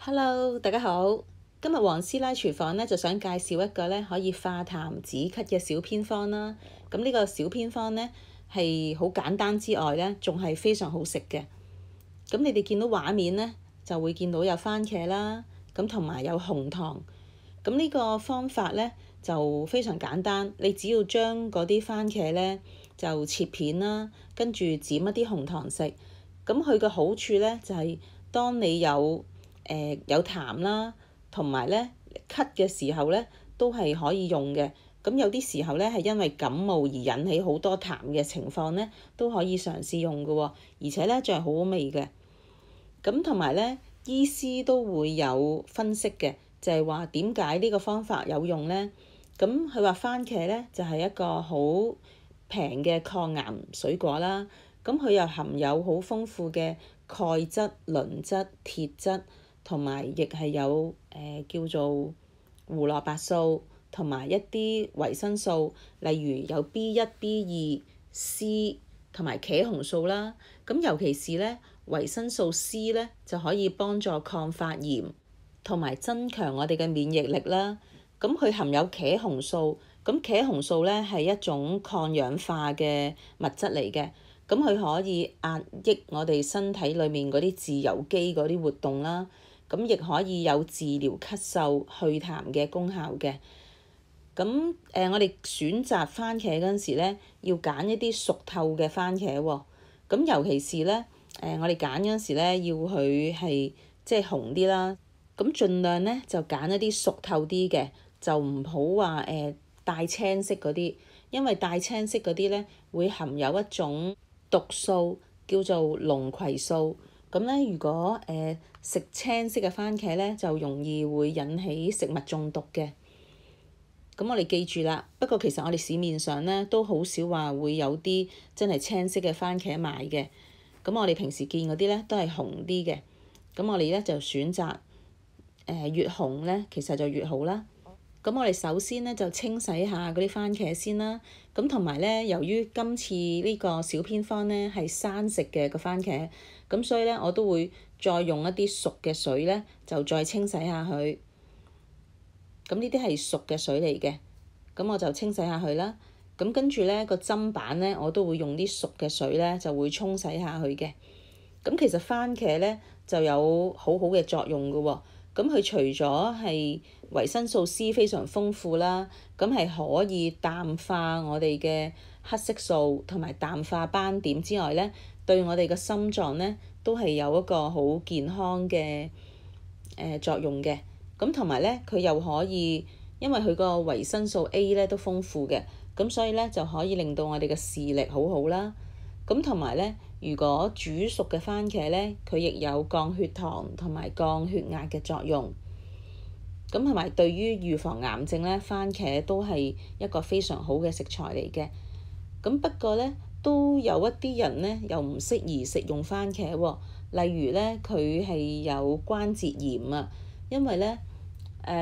Hello，大家好。今日黃師奶廚房咧就想介紹一個咧可以化痰止咳嘅小偏方啦。咁呢個小偏方咧係好簡單之外咧，仲係非常好食嘅。咁你哋見到畫面咧就會見到有番茄啦，咁同埋有紅糖。咁呢個方法咧就非常簡單，你只要將嗰啲番茄咧就切片啦，跟住剪一啲紅糖食。咁佢嘅好處咧就係當你有痰啦，同埋咧咳嘅時候咧都係可以用嘅。咁有啲時候咧係因為感冒而引起好多痰嘅情況咧，都可以嘗試用嘅喎，而且咧仲係好好味嘅。咁同埋咧，醫師都會有分析嘅，就係話點解呢個方法有用咧？咁佢話番茄咧就係一個好平嘅抗癌水果啦。咁佢又含有好豐富嘅鈣質、磷質、鐵質，同埋亦係有叫做胡蘿蔔素同埋一啲維生素，例如有 B1、B2、C 同埋茄紅素啦。咁尤其是咧維生素 C 咧就可以幫助抗發炎同埋增強我哋嘅免疫力啦。咁佢含有茄紅素，咁茄紅素咧係一種抗氧化嘅物質嚟嘅。咁佢可以壓抑我哋身體裏面嗰啲自由基嗰啲活動啦，咁亦可以有治療咳嗽、去痰嘅功效嘅。咁我哋選擇番茄嗰陣時咧，要揀一啲熟透嘅番茄喎。咁尤其是咧，我哋揀嗰陣時咧，要佢係即係紅啲啦。咁盡量咧就揀一啲熟透啲嘅，就唔好話帶青色嗰啲，因為帶青色嗰啲咧會含有一種毒素叫做龍葵素。咁咧如果食青色嘅番茄咧，就容易會引起食物中毒嘅。咁我哋記住啦，不過其實我哋市面上咧都好少話會有啲真係青色嘅番茄賣嘅。咁我哋平時見嗰啲咧都係紅啲嘅。咁我哋咧就選擇越紅咧其實就越好啦。咁我哋首先咧就清洗下嗰啲番茄先啦。咁同埋咧，由於今次呢個小偏方咧係生食嘅個番茄，咁所以咧我都會再用一啲熟嘅水咧，就再清洗下佢。咁呢啲係熟嘅水嚟嘅，咁我就清洗下佢啦。咁跟住咧個砧板咧，我都會用啲熟嘅水咧，就會沖洗下佢嘅。咁其實番茄咧就有好好嘅作用㗎喎。咁佢除咗係維生素 C 非常豐富啦，咁係可以淡化我哋嘅黑色素同埋淡化斑點之外咧，對我哋嘅心臟咧都係有一個好健康嘅作用嘅。咁同埋咧佢又可以，因為佢個維生素 A 咧都豐富嘅，咁所以咧就可以令到我哋嘅視力好好啦。咁同埋咧，如果煮熟嘅番茄咧，佢亦有降血糖同埋降血壓嘅作用。咁同埋對於預防癌症咧，番茄都係一個非常好嘅食材嚟嘅。咁不過咧，都有一啲人咧又唔適宜食用番茄喎。例如咧，佢係有關節炎啊，因為咧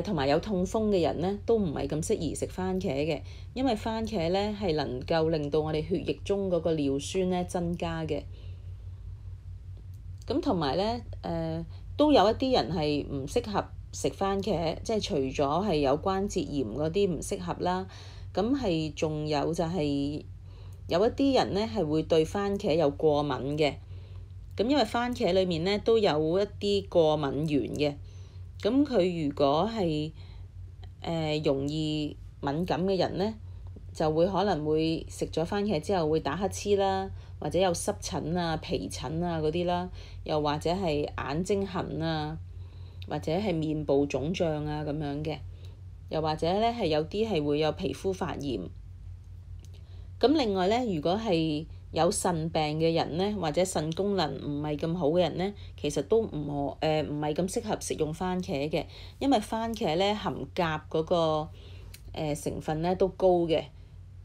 同埋有痛風嘅人咧，都唔係咁適宜食番茄嘅，因為番茄咧係能夠令到我哋血液中嗰個尿酸咧增加嘅。咁同埋咧都有一啲人係唔適合食番茄，即係除咗係有關節炎嗰啲唔適合啦，咁係仲有就係有一啲人咧係會對番茄有過敏嘅。咁因為番茄裡面咧都有一啲過敏原嘅。咁佢如果係容易敏感嘅人咧，就會可能會食咗番茄之後會打乞嗤啦，或者有濕疹啊、皮疹啊嗰啲啦，又或者係眼睛痕啊，或者係面部腫脹啊咁樣嘅，又或者咧係有啲係會有皮膚發炎。咁另外咧，如果係有腎病嘅人咧，或者腎功能唔係咁好嘅人咧，其實都唔係咁適合食用番茄嘅，因為番茄咧含鉀嗰個成分咧都高嘅。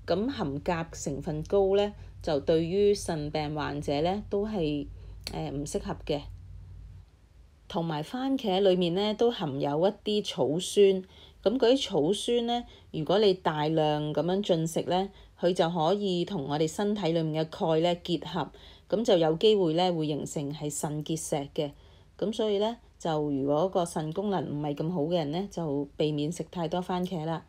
咁含鉀成分高咧，就對於腎病患者咧都係唔適合嘅。同埋番茄裡面咧都含有一啲草酸，咁嗰啲草酸咧，如果你大量咁樣進食咧，佢就可以同我哋身體裡面嘅鈣咧結合，咁就有機會咧會形成係腎結石嘅。咁所以咧就如果個腎功能唔係咁好嘅人呢，就避免食太多番茄啦。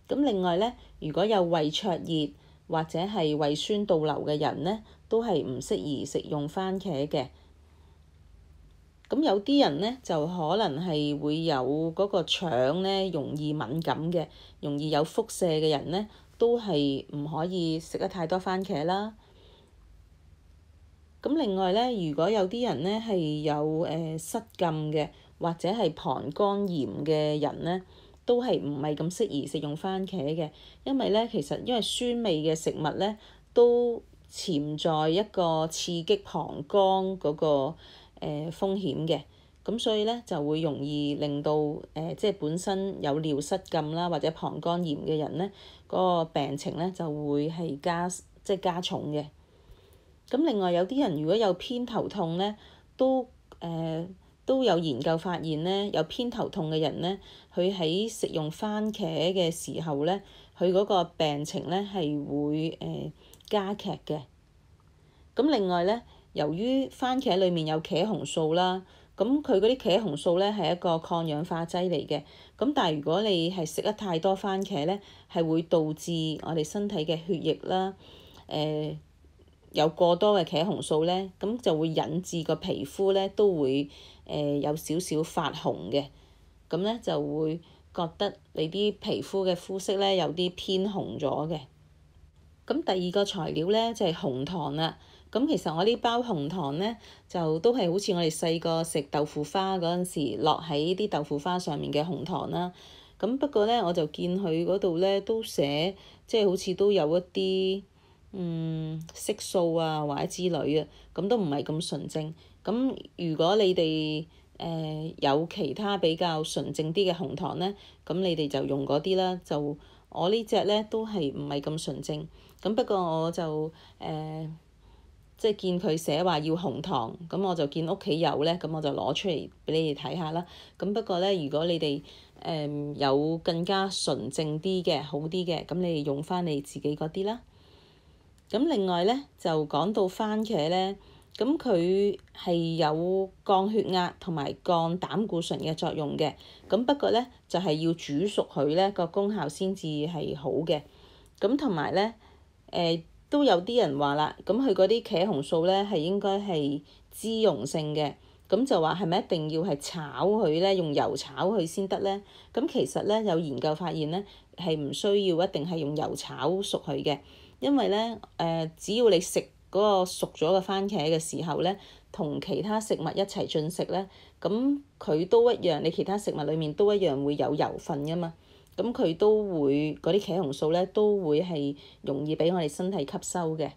咁另外呢，如果有胃灼熱或者係胃酸倒流嘅人呢，都係唔適宜食用番茄嘅。咁有啲人呢，就可能係會有嗰個腸呢容易敏感嘅，容易有腹瀉嘅人呢，都係唔可以食得太多番茄啦。咁另外呢，如果有啲人呢係有失禁嘅，或者係膀胱炎嘅人呢，都係唔係咁適宜食用番茄嘅，因為呢，其實因為酸味嘅食物呢，都潛在一個刺激膀胱嗰個風險嘅，咁所以呢，就會容易令到即係本身有尿失禁啦或者膀胱炎嘅人呢，嗰個病情呢就會係加重嘅。咁另外有啲人如果有偏頭痛呢，都有研究發現呢，有偏頭痛嘅人呢，佢喺食用番茄嘅時候呢，佢嗰個病情呢係會加劇嘅。咁另外呢，由於番茄裡面有茄紅素啦，咁佢嗰啲茄紅素呢係一個抗氧化劑嚟嘅。咁但係如果你係食得太多番茄呢，係會導致我哋身體嘅血液啦，有過多嘅茄紅素呢，咁就會引致個皮膚呢都會有少少發紅嘅，咁呢就會覺得你啲皮膚嘅膚色呢有啲偏紅咗嘅。咁第二個材料呢，就係紅糖啦。咁其實我呢包紅糖呢，就都係好似我哋細個食豆腐花嗰陣時落喺啲豆腐花上面嘅紅糖啦。咁不過呢，我就見佢嗰度呢都寫，即係好似都有一啲色素啊或者之類啊，咁都唔係咁純正。咁如果你哋有其他比較純正啲嘅紅糖呢，咁你哋就用嗰啲啦。就我呢隻呢都係唔係咁純正。咁不過我就即係見佢寫話要紅糖，咁我就見屋企有呢，咁我就攞出嚟俾你哋睇下啦。咁不過呢，如果你哋有更加純正啲嘅好啲嘅，咁你哋用翻你自己嗰啲啦。咁另外呢，就講到番茄呢，咁佢係有降血壓同埋降膽固醇嘅作用嘅。咁不過呢，就係要煮熟佢呢個功效先至係好嘅。咁同埋呢，都有啲人話啦，咁佢嗰啲茄紅素呢係應該係脂溶性嘅。咁就話係咪一定要係炒佢呢？用油炒佢先得呢？咁其實呢，有研究發現呢，係唔需要一定係用油炒熟佢嘅。因為呢，只要你食嗰個熟咗嘅番茄嘅時候呢，同其他食物一齊進食呢，咁佢都一樣，你其他食物裡面都一樣會有油分㗎嘛，咁佢都會嗰啲茄紅素呢都會係容易俾我哋身體吸收嘅。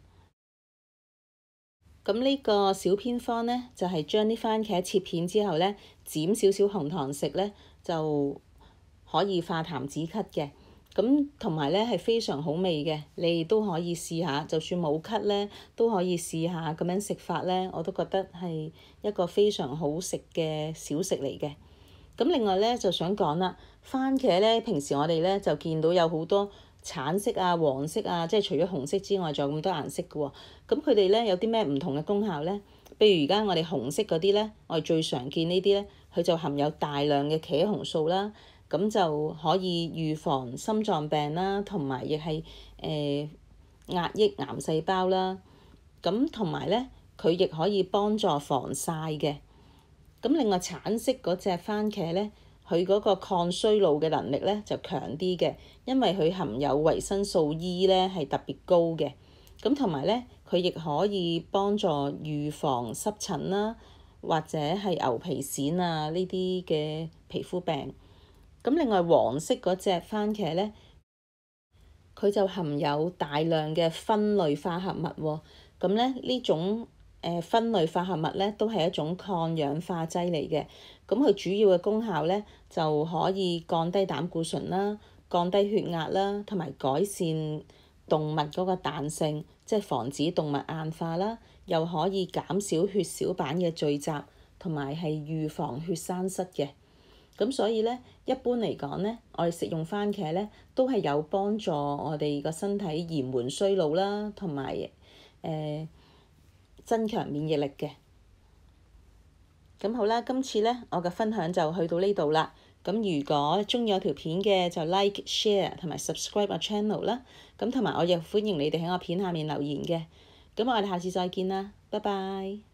咁呢個小偏方呢，就係將啲番茄切片之後呢，剪少少紅糖食呢，就可以化痰止咳嘅。咁同埋呢係非常好味嘅，你都可以試下，就算冇咳呢，都可以試下咁樣食法呢，我都覺得係一個非常好食嘅小食嚟嘅。咁另外呢，就想講啦，番茄呢，平時我哋呢就見到有好多橙色啊、黃色啊，即係除咗紅色之外，仲有咁多顏色嘅喎。咁佢哋呢有啲咩唔同嘅功效呢？譬如而家我哋紅色嗰啲呢，我哋最常見呢啲呢，佢就含有大量嘅茄紅素啦。咁就可以預防心臟病啦，同埋亦係壓抑癌細胞啦。咁同埋呢，佢亦可以幫助防曬嘅。咁另外橙色嗰隻番茄呢，佢嗰個抗衰老嘅能力呢就強啲嘅，因為佢含有維生素 E 呢係特別高嘅。咁同埋呢，佢亦可以幫助預防濕疹啦，或者係牛皮癬啊呢啲嘅皮膚病。咁另外黃色嗰隻番茄呢，佢就含有大量嘅酚類化合物喎。咁咧呢種酚類化合物呢，都係一種抗氧化劑嚟嘅。咁佢主要嘅功效呢，就可以降低膽固醇啦、降低血壓啦，同埋改善動物嗰個彈性，即係防止動物硬化啦，又可以減少血小板嘅聚集，同埋係預防血栓塞嘅。咁所以呢，一般嚟講呢，我哋食用番茄呢，都係有幫助我哋個身體延緩衰老啦，同埋增強免疫力嘅。咁好啦，今次呢，我嘅分享就去到呢度啦。咁如果鍾意我條片嘅就 like、share 同埋 subscribe 我 channel 啦。咁同埋我亦歡迎你哋喺我片下面留言嘅。咁我哋下次再見啦，拜拜。